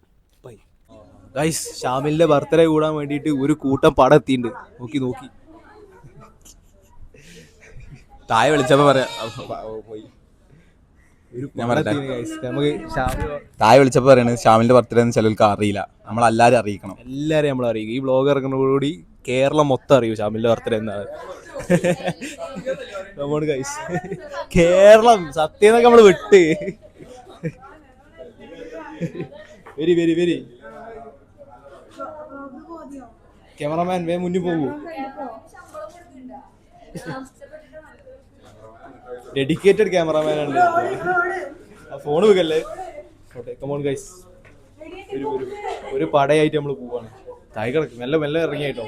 ഗൈസ്, ഷാമിലിന്റെ ബർത്ത്ഡേ കൂടാൻ വേണ്ടിയിട്ട് ഒരു കൂട്ടം പടം എത്തിയിട്ടുണ്ട്. നോക്കി താഴെ വിളിച്ചപ്പോ പറയാ താഴെ വിളിച്ചപ്പോ പറയണത് ഷാമിലിന്റെ ബർത്ത്ഡേ എന്ന് ചിലർക്ക് അറിയില്ല. നമ്മളെല്ലാരും അറിയിക്കണം. എല്ലാരും നമ്മൾ അറിയിക്കും. ഈ വ്ളോഗ് ഇറങ്ങുന്നതോടുകൂടി കേരളം മൊത്തം അറിയും ഷാമിലിന്റെ ബർത്ത്ഡേ എന്നാണ്. നമ്മോട് ഗൈസ് കേരളം സത്യം എന്നൊക്കെ നമ്മള് വിട്ട് വെരി ക്യാമറമാൻ വേ മുന്നിൽ പോകൂ. ഡെഡിക്കേറ്റഡ് ക്യാമറമാൻ ആണ്. ഫോൺ വെക്കല്ലേ. കമോൺ ഗൈസ്, ഒരു പടയായിട്ട് നമ്മൾ പോവാണ്. താഴെ കിടക്കും. മെല്ലെ ഇറങ്ങിയായിട്ടോ.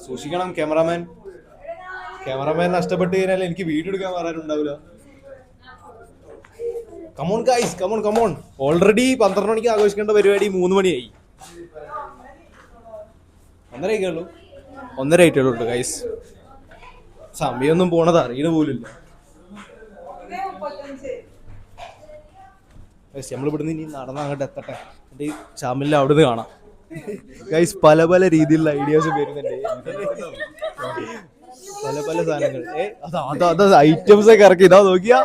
സൂക്ഷിക്കണം ക്യാമറമാൻ നഷ്ടപ്പെട്ട് കഴിഞ്ഞാൽ എനിക്ക് വീഡിയോ എടുക്കാൻ വരാനുണ്ടാവില്ല. Come on guys, come on. ഓൾറെഡി 12 മണിക്ക് ആഘോഷിക്കേണ്ട പരിപാടി 3 മണിയായി. 1:30 ആയിട്ടുള്ളൂ ഗൈസ്. സമയമൊന്നും പോണത് അറിയണ പോലില്ല. നമ്മൾ ഇവിടുന്ന് ഇനി നടന്ന് അങ്ങോട്ട് എത്തട്ടെ. എന്നിട്ട് ഷാമിലിനെ അവിടുന്ന് കാണാം ഗൈസ്. പല രീതിയിലുള്ള ഐഡിയാസ് വരുന്നുണ്ട്. പല സാധനങ്ങൾ. ഐറ്റംസ് ഒക്കെ ഇറക്കി. ഇതാ നോക്കിയാ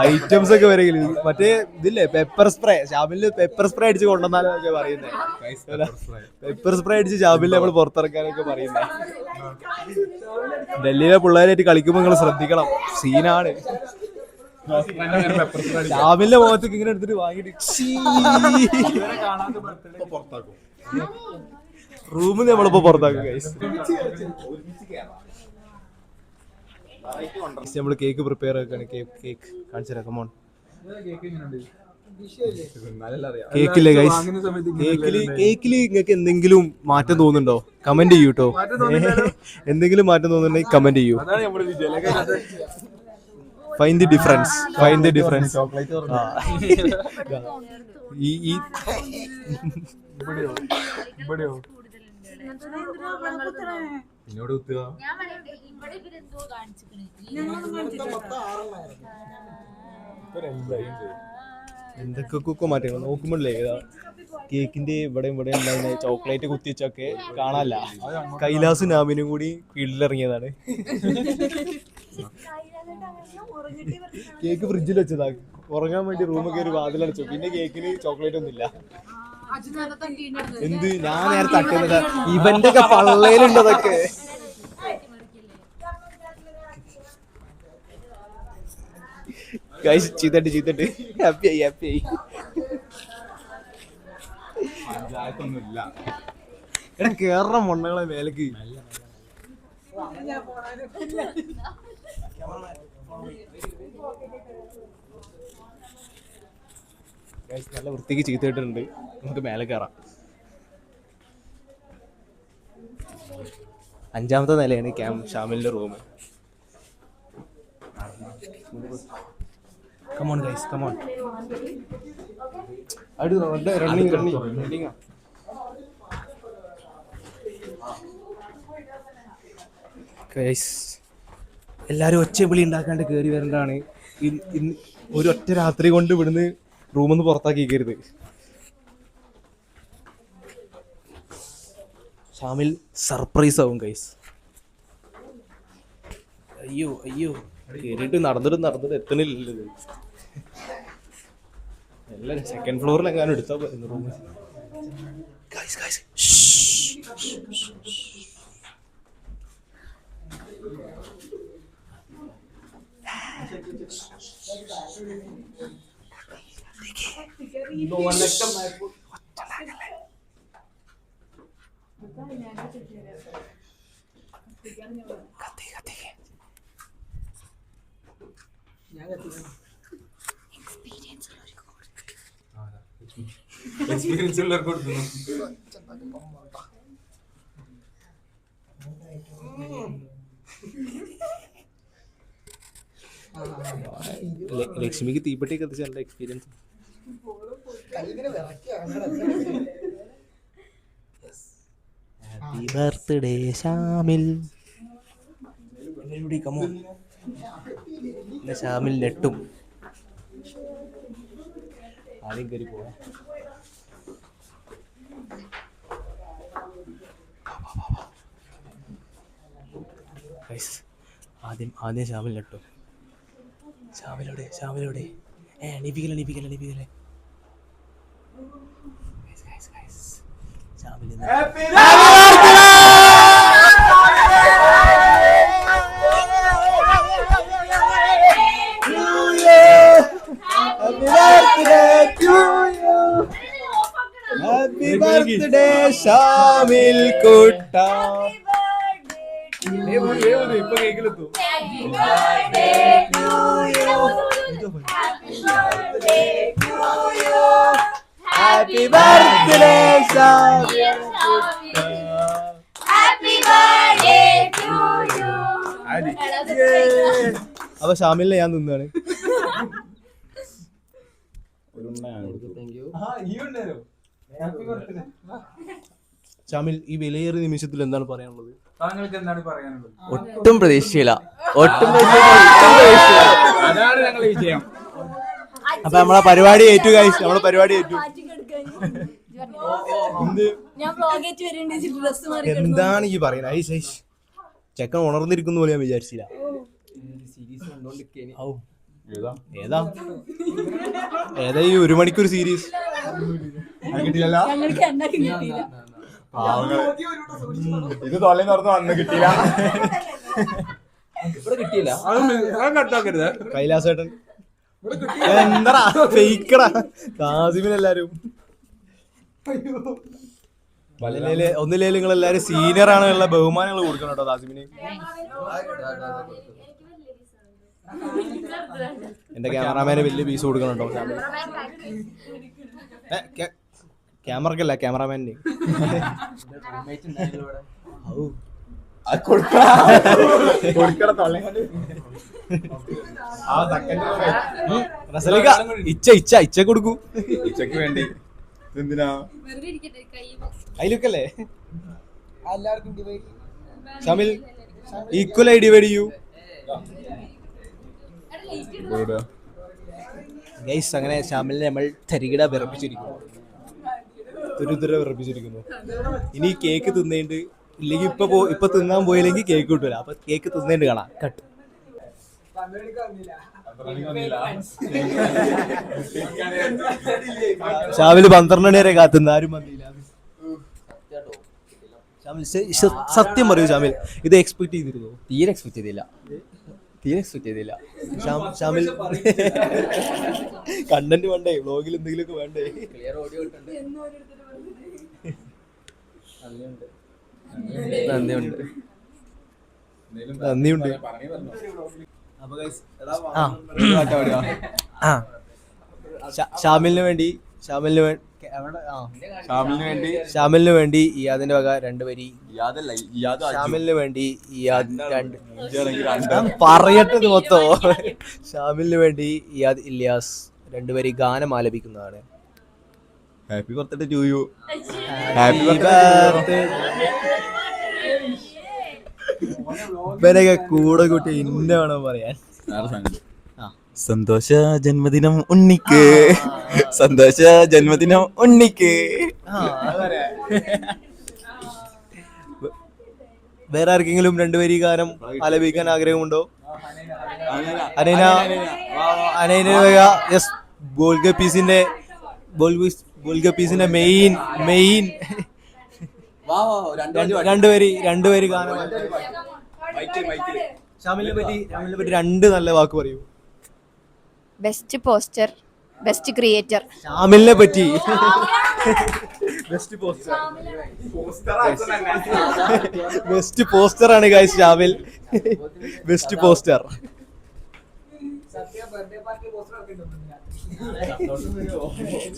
ഐറ്റംസ് ഒക്കെ വരെങ്കിൽ മറ്റേ ഇതില്ലേ പെപ്പർ സ്പ്രേ. ഷാമിലിന് പെപ്പർ സ്പ്രേ അടിച്ച് കൊണ്ടുവന്നാലൊക്കെ പറയുന്നേ. പെപ്പർ സ്പ്രേ അടിച്ച് ഷാമിലിനെ നമ്മൾ പുറത്തിറക്കാനൊക്കെ പറയുന്നേ. ഡൽഹിയിലെ പിള്ളേരായിട്ട് കളിക്കുമ്പോൾ നിങ്ങൾ ശ്രദ്ധിക്കണം. സീനാണ്. ഷാമിലിന്റെ മുഖത്തേക്ക് ഇങ്ങനെ എടുത്തിട്ട് വാങ്ങിട്ട് റൂമിൽ നമ്മളിപ്പോ പുറത്താക്കും ഗൈസ്. നമ്മള് കേക്ക് പ്രിപ്പയർ ആക്കാണ്. കേക്ക് കാണിച്ചു തരാം. കമോൺ. കേക്കില്ലേ ഗൈസ്? കേക്കില് നിങ്ങൾക്ക് എന്തെങ്കിലും മാറ്റം തോന്നുന്നുണ്ടോ? കമന്റ് ചെയ്യൂ കേട്ടോ. എന്തെങ്കിലും മാറ്റം തോന്നുന്നുണ്ടെങ്കിൽ കമന്റ് ചെയ്യൂ. Find the difference. എന്തൊക്കെ മാറ്റങ്ങൾ നോക്കുമ്പോഴേ കേക്കിന്റെ ഇവിടെ ഉണ്ടായിരുന്ന ചോക്ലേറ്റ് കുത്തിവെച്ചൊക്കെ കാണാല്ല. കൈലാസും നാമിനും കൂടി ഫീൽഡിൽ ഇറങ്ങിയതാണ്. കേക്ക് ഫ്രിഡ്ജിൽ വെച്ചതാ, ഉറങ്ങാൻ വേണ്ടി റൂമിൽ കയറി വാതിലടച്ചു. പിന്നെ കേക്കിന് ചോക്ലേറ്റ് ഒന്നും ഇല്ല. എന്ത് ഞാൻ നേരെ തട്ടുന്നത് ഇവന്റെ ഒക്കെ പള്ളയിലുണ്ടതൊക്കെ. ചീത്തട്ട് ഹാപ്പി ആയി. എടാ കേറണം മൊണ്ണകളെ മേലേക്ക്. നല്ല വൃത്തിക്ക് ചീത്തയിട്ടുണ്ട്. നമുക്ക് മേലെ കയറാം. 5ാമത്തെ നിലയാണ് ഷാമിലിന്റെ room. Come on guys come on. Running. Guys എല്ലാരും ഒച്ചവിളി ഉണ്ടാക്കാണ്ട് കയറി വരേണ്ടതാണ്. ഒരു ഒറ്റ രാത്രി കൊണ്ട് ഇവിടുന്ന് റൂമിൽ നിന്ന് പുറത്താക്കിക്കരുത്. ഷാമിൽ സർപ്രൈസ് ആവും ഗൈസ്. അയ്യോ കേറിയിട്ട് നടന്നിട്ട് എത്തണില്ലത്. എല്ലാം സെക്കൻഡ് ഫ്ലോറിൽ എങ്ങാനും എടുത്താൽ പോയിരുന്നു റൂം. എക്സ്പീരിയൻസ് ഉള്ളവർക്ക് കൊടുക്കുന്നു. ലക്ഷ്മിക്ക് തീപ്പെട്ടി കത്തിച്ച experience. Happy birthday Shamil. Shamil നെട്ടും ആദ്യം കയറി പോവാ. ആദ്യം ഷാമിൽ നെട്ടും. ഷാമിലോടെ എണീപ്പിക്കലേ. Happy birthday ഷാമിൽ കുട്ട. ഇപ്പൊ കേക്കിലെത്തും. Happy birthday ഷാമിൽ കുട്ട. Happy birthday to you. അപ്പൊ ഷാമിലിനെ ഞാൻ തിന്നാണ്. ഷാമിൽ ഈ വിലയേറിയ നിമിഷത്തിൽ എന്താണ് പറയാനുള്ളത്? താങ്കൾക്ക് എന്താണ് പറയാനുള്ളത്? ഒട്ടും പ്രതീക്ഷയില്ല. അതാണ് ഞങ്ങളുടെ വിജയം. അപ്പൊ നമ്മളെ പരിപാടി ഏറ്റു ഗൈസ്. എന്താണ് ഈ പറയുന്നത്? ചെക്കൻ ഉണർന്നിരിക്കുന്ന പോലെ ഞാൻ വിചാരിച്ചില്ല. ഏതാ ഈ 1 മണിക്കൂർ സീരീസ്? ഇത് തൊള്ളി തുറന്ന് വന്ന് കിട്ടിയില്ല. കൈലാസേട്ടൻ എന്താ ഫേക്കടാ. കാസിമിനെല്ലാരും ഒന്നില്ലേലും നിങ്ങൾ എല്ലാരും സീനിയർ ആണെന്നുള്ള ബഹുമാനങ്ങൾ കൊടുക്കണം കേട്ടോ കാസിമിന്. എന്റെ ക്യാമറാമാന് വലിയ പീസ് കൊടുക്കണം കേട്ടോ. ക്യാമറക്കല്ല ക്യാമറാമാന്. ഇച്ച കൊടുക്കൂ. ഇച്ചക്ക് വേണ്ടി എന്തിനാ അതിലൊക്കല്ലേ ഷാമിൽ ഈക്വലായി ഡിവൈഡ് ചെയ്യൂ. ഗൈസ് അങ്ങനെ ഷാമിലിനെ നമ്മൾ തരികിട വിറപ്പിച്ചിരിക്കുന്നു. ഇനി കേക്ക് തിന്നേണ്ട്. ഇല്ലെങ്കിൽ ഇപ്പൊ തിന്നാൻ പോയില്ലെങ്കിൽ കേക്ക് കിട്ടൂല. അപ്പൊ കേക്ക് തിന്നേണ്ട് കാണാം. കട്ട്. ഷാമിൽ 12 മണി വരെ കാത്തുന്ന ആരും വന്നില്ല. ഷാമിൽ സത്യം പറയൂ ഷാമിൽ, ഇത് എക്സ്പെക്ട് ചെയ്തിരുന്നു? തീരെ എക്സ്പെക്ട് ചെയ്തില്ല. ഷാമിൽ കണ്ടന്റ് വേണ്ടേ, വ്ളോഗിൽ എന്തെങ്കിലുമൊക്കെ വേണ്ടേ? നന്ദിയുണ്ട്. ഷാമിലിന് വേണ്ടി ഇയാദിന്റെ വക 2 വരി. ഷാമിലിന് വേണ്ടി പറയട്ടെ മൊത്തോ. ഷാമിലിന് വേണ്ടി ഇയാദ് ഇല്യാസ് 2 വരി ഗാനം ആലപിക്കുന്നതാണ്. Happy birthday to you. ഇവരൊക്കെ കൂടെ കൂട്ടി ഇന്ന വേണം പറയാൻ. സന്തോഷ ജന്മദിനം ഉണ്ണിക്ക്, സന്തോഷ ജന്മദിനം ഉണ്ണിക്ക്. വേറെ ആർക്കെങ്കിലും 2 വരി ഗാനം ആലപിക്കാൻ ആഗ്രഹമുണ്ടോ? അനൈന ഗോൾഗപ്പീസിന്റെ മെയിൻ 2 വരി ഗാനം. ഷാമിലിനെ പറ്റി 2 നല്ല വാക്ക് പറയൂ. Best poster, best creator. ഷാമിലിനെ പറ്റി ബെസ്റ്റ് പോസ്റ്റർ ആണ് ഗൈസ് ഷാമിൽ. Best poster.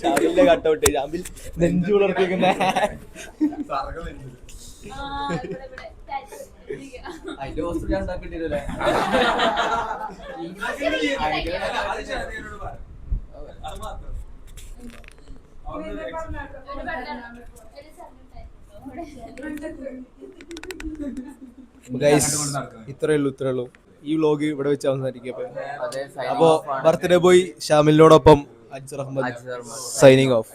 ഷാമിലിന്റെ കട്ടൗട്ട്, ഷാമിൽ നെഞ്ചു വളർത്തിക്കുന്ന ഇത്രേ ഉള്ളൂ. ഈ വ്ലോഗ് ഇവിടെ വെച്ച് അവസാനിക്കപ്പോ. അപ്പോ ബർത്ത്ഡേ ബോയ് ഷാമിലിനോടൊപ്പം അജ്ർ അഹമ്മദ് സൈനിങ് ഓഫ്.